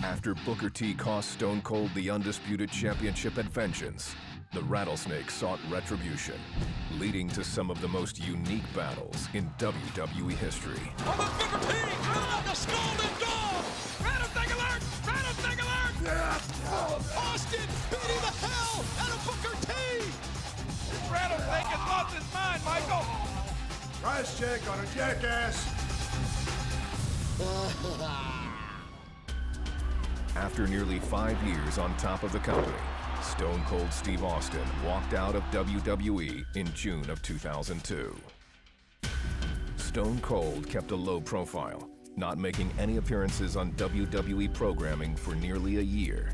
After Booker T cost Stone Cold the Undisputed Championship at Vengeance, the Rattlesnake sought retribution, leading to some of the most unique battles in WWE history. Oh, but Booker T! Oh, the scalding dog! Rattlesnake alert! Rattlesnake alert! Yeah. Austin beating the hell out of Booker T! This Rattlesnake has lost his mind, Michael! Price check on a jackass. After nearly 5 years on top of the company, Stone Cold Steve Austin walked out of WWE in June of 2002. Stone Cold kept a low profile, not making any appearances on WWE programming for nearly a year.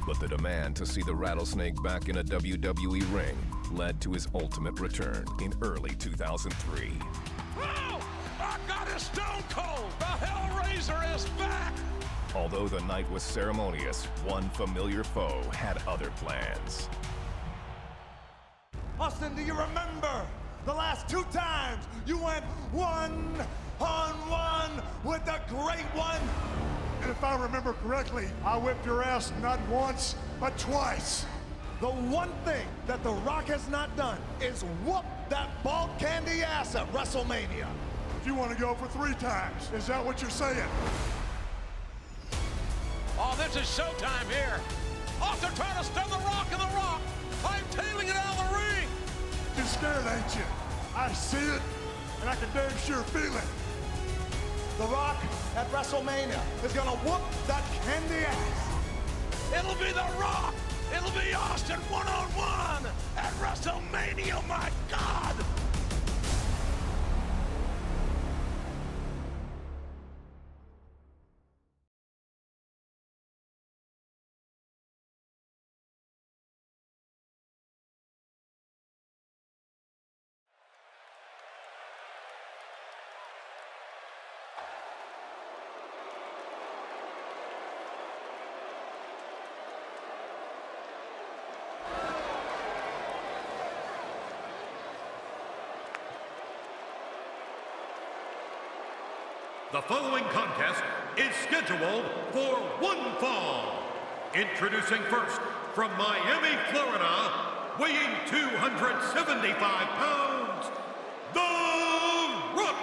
But the demand to see the Rattlesnake back in a WWE ring led to his ultimate return in early 2003. Oh! I got it, Stone Cold! The Hellraiser is back! Although the night was ceremonious, one familiar foe had other plans. Austin, do you remember the last 2 times you went one-on-one with the Great One? And if I remember correctly, I whipped your ass not once, but twice. The one thing that The Rock has not done is whoop that bald candy ass at WrestleMania. You want to go for 3 times? Is that what you're saying? Oh, this is showtime here. Austin trying to stun the Rock and the Rock. I'm tailing it out of the ring. You're scared, ain't you? I see it, and I can damn sure feel it. The Rock at WrestleMania is gonna whoop that candy ass. It'll be the Rock. It'll be Austin one-on-one at WrestleMania, my God. The following contest is scheduled for one fall. Introducing first, from Miami, Florida, weighing 275 pounds, The Rock.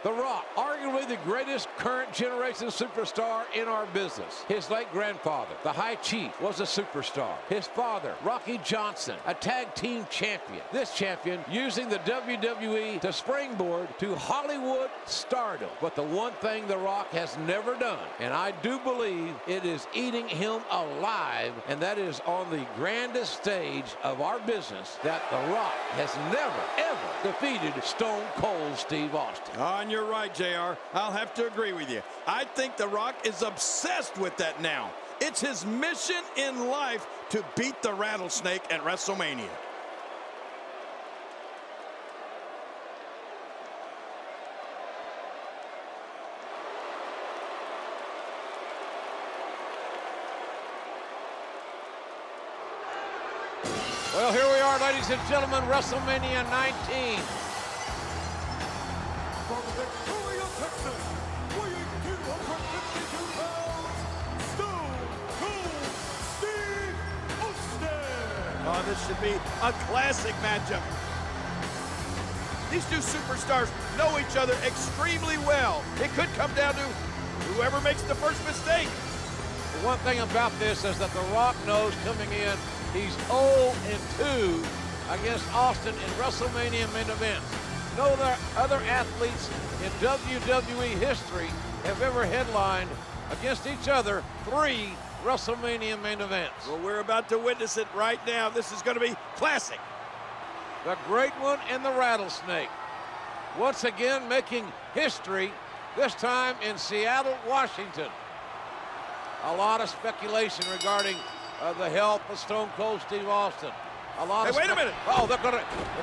The Rock, arguably the greatest current generation superstar in our business. His late grandfather, the High Chief, was a superstar. His father, Rocky Johnson, a tag team champion. This champion using the WWE to springboard to Hollywood stardom. But the one thing The Rock has never done, and I do believe it is eating him alive, and that is on the grandest stage of our business, that The Rock has never, ever defeated Stone Cold Steve Austin. You're right, JR. I'll have to agree with you. I think The Rock is obsessed with that now. It's his mission in life to beat the Rattlesnake at WrestleMania. Well, here we are, ladies and gentlemen, WrestleMania 19. From Victoria, Texas, weighing 252 pounds, Stone Cold Steve Austin. Oh, this should be a classic matchup. These two superstars know each other extremely well. It could come down to whoever makes the first mistake. The one thing about this is that The Rock knows coming in, he's 0-2 against Austin in WrestleMania main events. No other athletes in WWE history have ever headlined against each other 3 WrestleMania main events. Well, we're about to witness it right now. This is going to be classic. The Great One and the Rattlesnake, once again making history, this time in Seattle, Washington. A lot of speculation regarding the health of Stone Cold Steve Austin. A lot of wait a minute. Oh, they're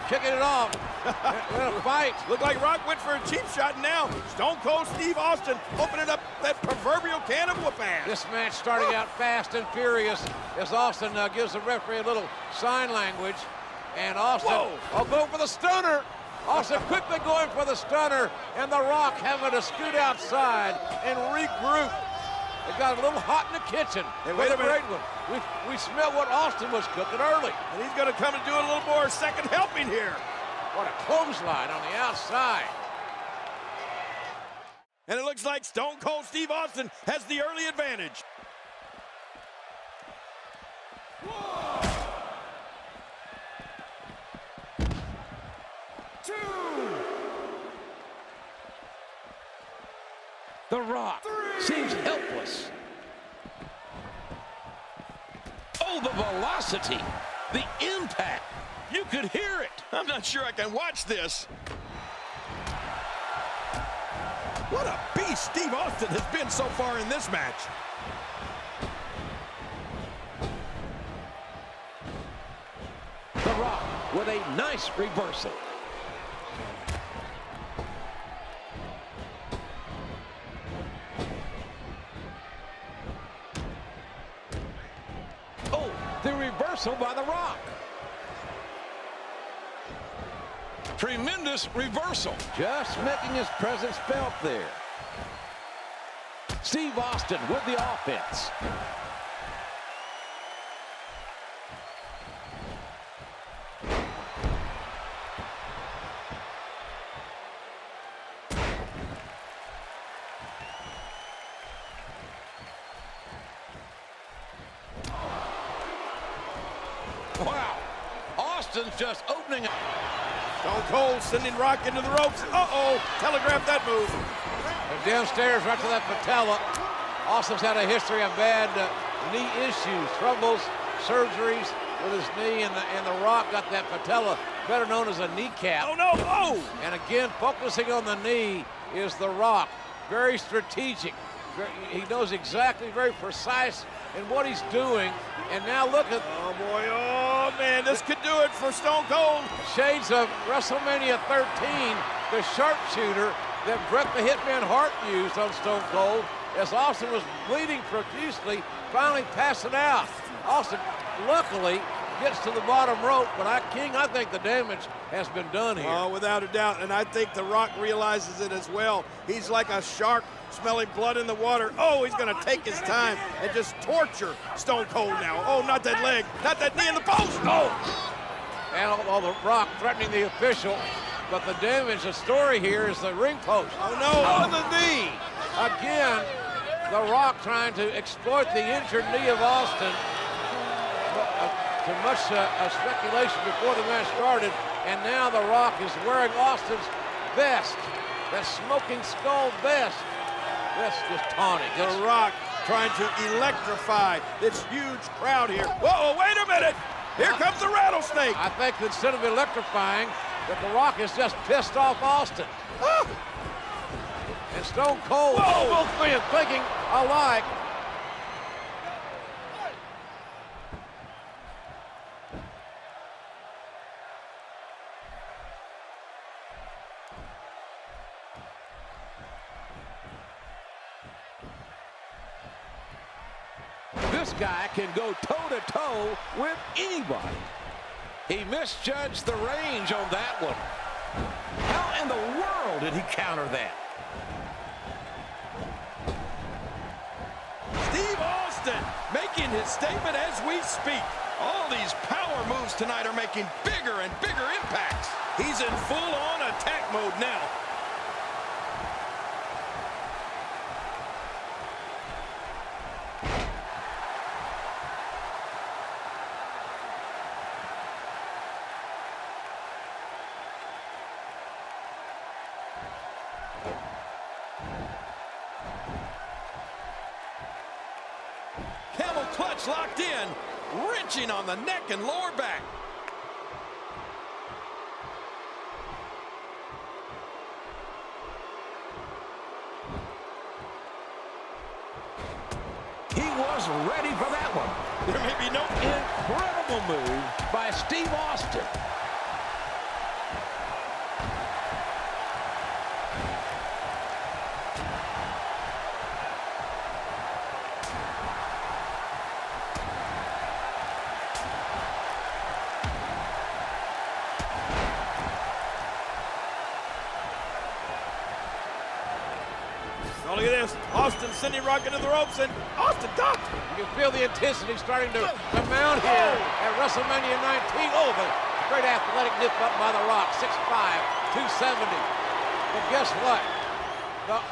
kicking it off. They're gonna fight. Look like Rock went for a cheap shot, and now Stone Cold Steve Austin opening up that proverbial can of whoop-ass. This match starting out fast and furious as Austin gives the referee a little sign language. And Austin, I'll go for the stunner. Austin quickly going for the stunner, and The Rock having to scoot outside and regroup. It got a little hot in the kitchen. Hey, wait a minute. We smelled what Austin was cooking early. And he's going to come and do a little more second helping here. What a clothesline on the outside. And it looks like Stone Cold Steve Austin has the early advantage. The Rock seems helpless. Oh, the velocity, the impact. You could hear it. I'm not sure I can watch this. What a beast Steve Austin has been so far in this match. The Rock with a nice reversal. Oh, the reversal by The Rock. Tremendous reversal. Just making his presence felt there. Steve Austin with the offense. Wow. Austin's just opening up. Stone Cold sending Rock into the ropes. Uh-oh, telegraphed that move. And downstairs right to that patella. Austin's had a history of bad knee issues, troubles, surgeries with his knee, and the Rock got that patella, better known as a kneecap. Oh, no, oh! And again, focusing on the knee is The Rock. Very strategic. He knows exactly, very precise in what he's doing. And now look at... Oh, boy, oh, man, this could do it for Stone Cold. Shades of WrestleMania 13, the sharpshooter that Bret the Hitman Hart used on Stone Cold as Austin was bleeding profusely, finally passing out. Austin, luckily, gets to the bottom rope, but I think the damage has been done here. Oh, without a doubt, and I think The Rock realizes it as well. He's like a shark smelling blood in the water. Oh, he's going to take his time and just torture Stone Cold now. Oh, not that leg, not that knee in the post. Oh! And all The Rock threatening the official, but the damage, the story here is the ring post. Oh, no. On the knee. Again, The Rock trying to exploit the injured knee of Austin. Too much speculation before the match started, and now The Rock is wearing Austin's vest, that smoking skull vest. That's just taunting. The Rock trying to electrify this huge crowd here. Whoa, wait a minute! Here comes the rattlesnake! I think instead of electrifying, that The Rock is just pissed off Austin. Ah! And Stone Cold, both men thinking alike. This guy can go toe-to-toe with anybody. He misjudged the range on that one. How in the world did he counter that? Steve Austin making his statement as we speak. All these power moves tonight are making bigger and bigger impacts. He's in full-on attack mode now. Camel clutch locked in, wrenching on the neck and lower back. He was ready for that one. There may be no... Incredible move by Steve Austin. Austin sending Rock into the ropes, and Austin ducked. You can feel the intensity starting to mount here at WrestleMania 19. Oh, the great athletic nip up by The Rock, 6'5", 270. But guess what?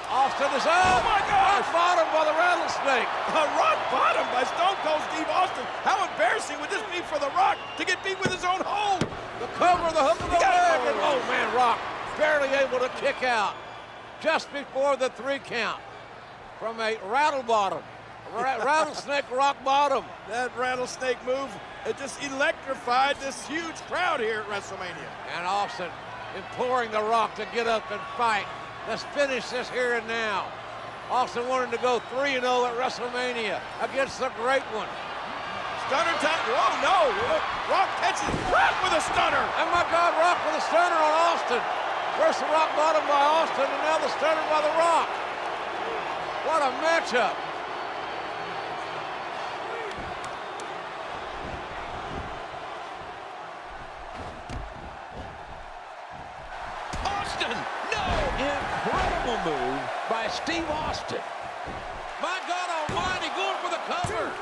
Austin is, oh my God! Rock bottom by the Rattlesnake. A rock bottom by Stone Cold Steve Austin. How embarrassing would this be for The Rock to get beat with his own hold? The cover, the hook of the leg, and oh man, Rock barely able to kick out just before the 3 count from a rattlesnake rock bottom. That rattlesnake move, it just electrified this huge crowd here at WrestleMania. And Austin imploring The Rock to get up and fight. Let's finish this here and now. Austin wanted to go 3-0 at WrestleMania against the great one. Stunner time. Whoa, no. Rock catches Rock with a stunner. Oh my God, Rock with a stunner on Austin. First the rock bottom by Austin, and now the stunner by The Rock. What a matchup. Austin, no! Incredible move by Steve Austin. My God almighty, going for the cover.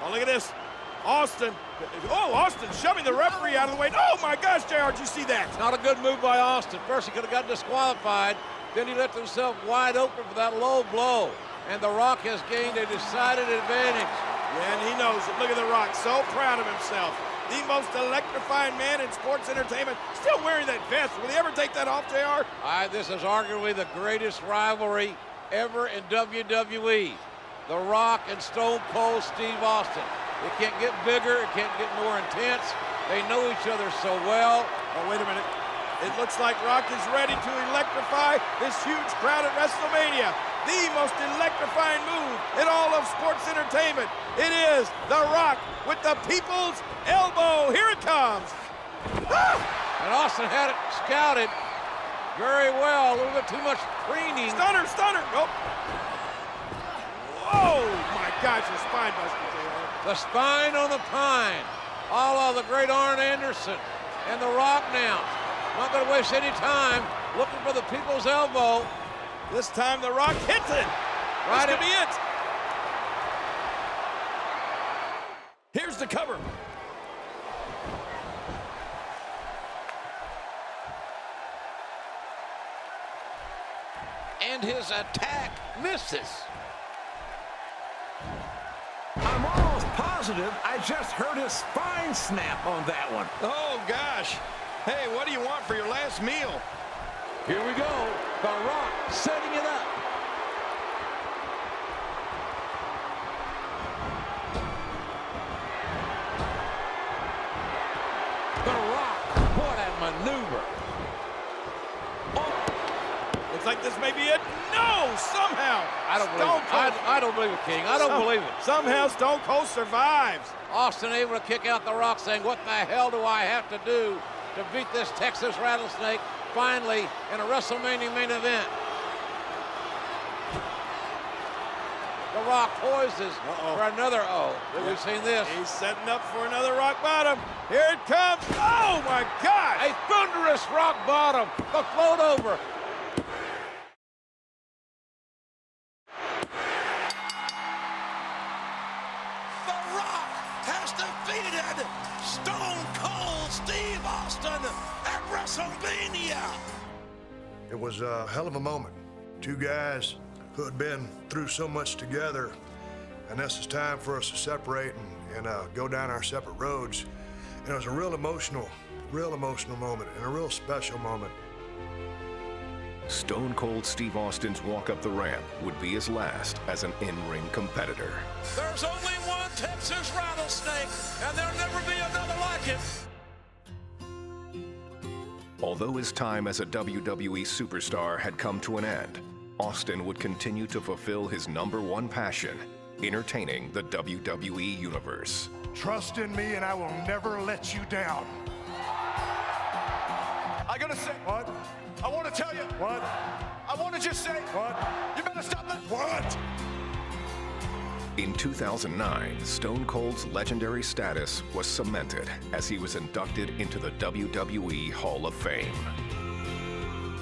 Oh, look at this. Austin. Oh, Austin shoving the referee out of the way. Oh, my gosh, JR, did you see that? Not a good move by Austin. First, he could have got disqualified. Then he left himself wide open for that low blow. And The Rock has gained a decided advantage. Yeah, and he knows it. Look at The Rock, so proud of himself. The most electrifying man in sports entertainment. Still wearing that vest. Will he ever take that off, JR? This is arguably the greatest rivalry ever in WWE. The Rock and Stone Cold Steve Austin. It can't get bigger. It can't get more intense. They know each other so well. Oh, wait a minute. It looks like Rock is ready to electrify this huge crowd at WrestleMania. The most electrifying move in all of sports entertainment. It is The Rock with the people's elbow. Here it comes. Ah! And Austin had it scouted very well. A little bit too much preening. Stunner, stunner. Nope. Whoa, my gosh, the spine buster. The spine on the pine. All of the great Arn Anderson and The Rock now. Not going to waste any time looking for the people's elbow. This time The Rock hits it. This could be it. Here's the cover. And his attack misses. I'm almost positive I just heard his spine snap on that one. Oh, gosh. Hey, what do you want for your last meal? Here we go. The Rock setting it up. The Rock, what a maneuver. Oh. Looks like this may be it. No, somehow. I don't believe it. I don't believe it, King. I don't believe it. Somehow Stone Cold survives. Austin able to kick out The Rock, saying, what the hell do I have to do to beat this Texas Rattlesnake finally in a WrestleMania main event? The Rock poises for another We've seen this. He's setting up for another rock bottom. Here it comes. Oh, my God. A thunderous rock bottom. The float over. The Rock has defeated Stone Cold Steve Austin at WrestleMania. It was a hell of a moment. Two guys who had been through so much together, and this is time for us to separate and go down our separate roads. And it was a real emotional moment and a real special moment. Stone Cold Steve Austin's walk up the ramp would be his last as an in-ring competitor. There's only one Texas Rattlesnake, and there'll never be another like it. Although his time as a WWE superstar had come to an end, Austin would continue to fulfill his #1 passion, entertaining the WWE Universe. Trust in me and I will never let you down. I gotta say, What? I want to tell you, What? I want to just say, What? you better stop that. What? In 2009, Stone Cold's legendary status was cemented as he was inducted into the WWE Hall of Fame.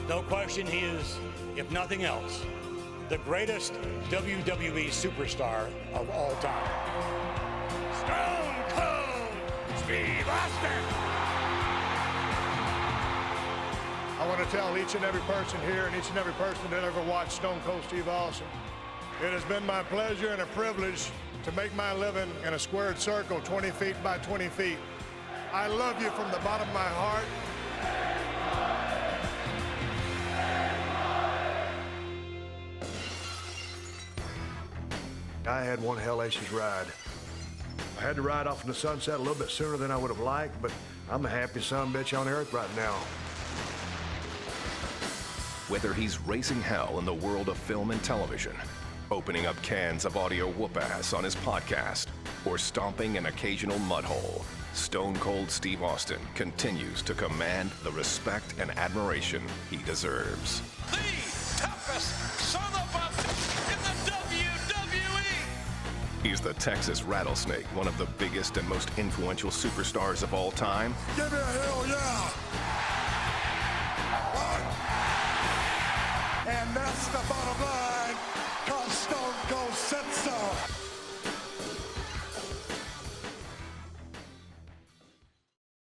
No question, he is, if nothing else, the greatest WWE superstar of all time. Stone Cold Steve Austin. I want to tell each and every person here and each and every person that ever watched Stone Cold Steve Austin, it has been my pleasure and a privilege to make my living in a squared circle 20 feet by 20 feet. I love you from the bottom of my heart. I had one hellacious ride. I had to ride off in the sunset a little bit sooner than I would have liked, but I'm the happiest son of a bitch on earth right now. Whether he's raising hell in the world of film and television, opening up cans of audio whoop-ass on his podcast, or stomping an occasional mud hole, Stone Cold Steve Austin continues to command the respect and admiration he deserves. The toughest son of a in the WWE. He's the Texas Rattlesnake, one of the biggest and most influential superstars of all time. Give me a hell yeah! And that's the bottom line.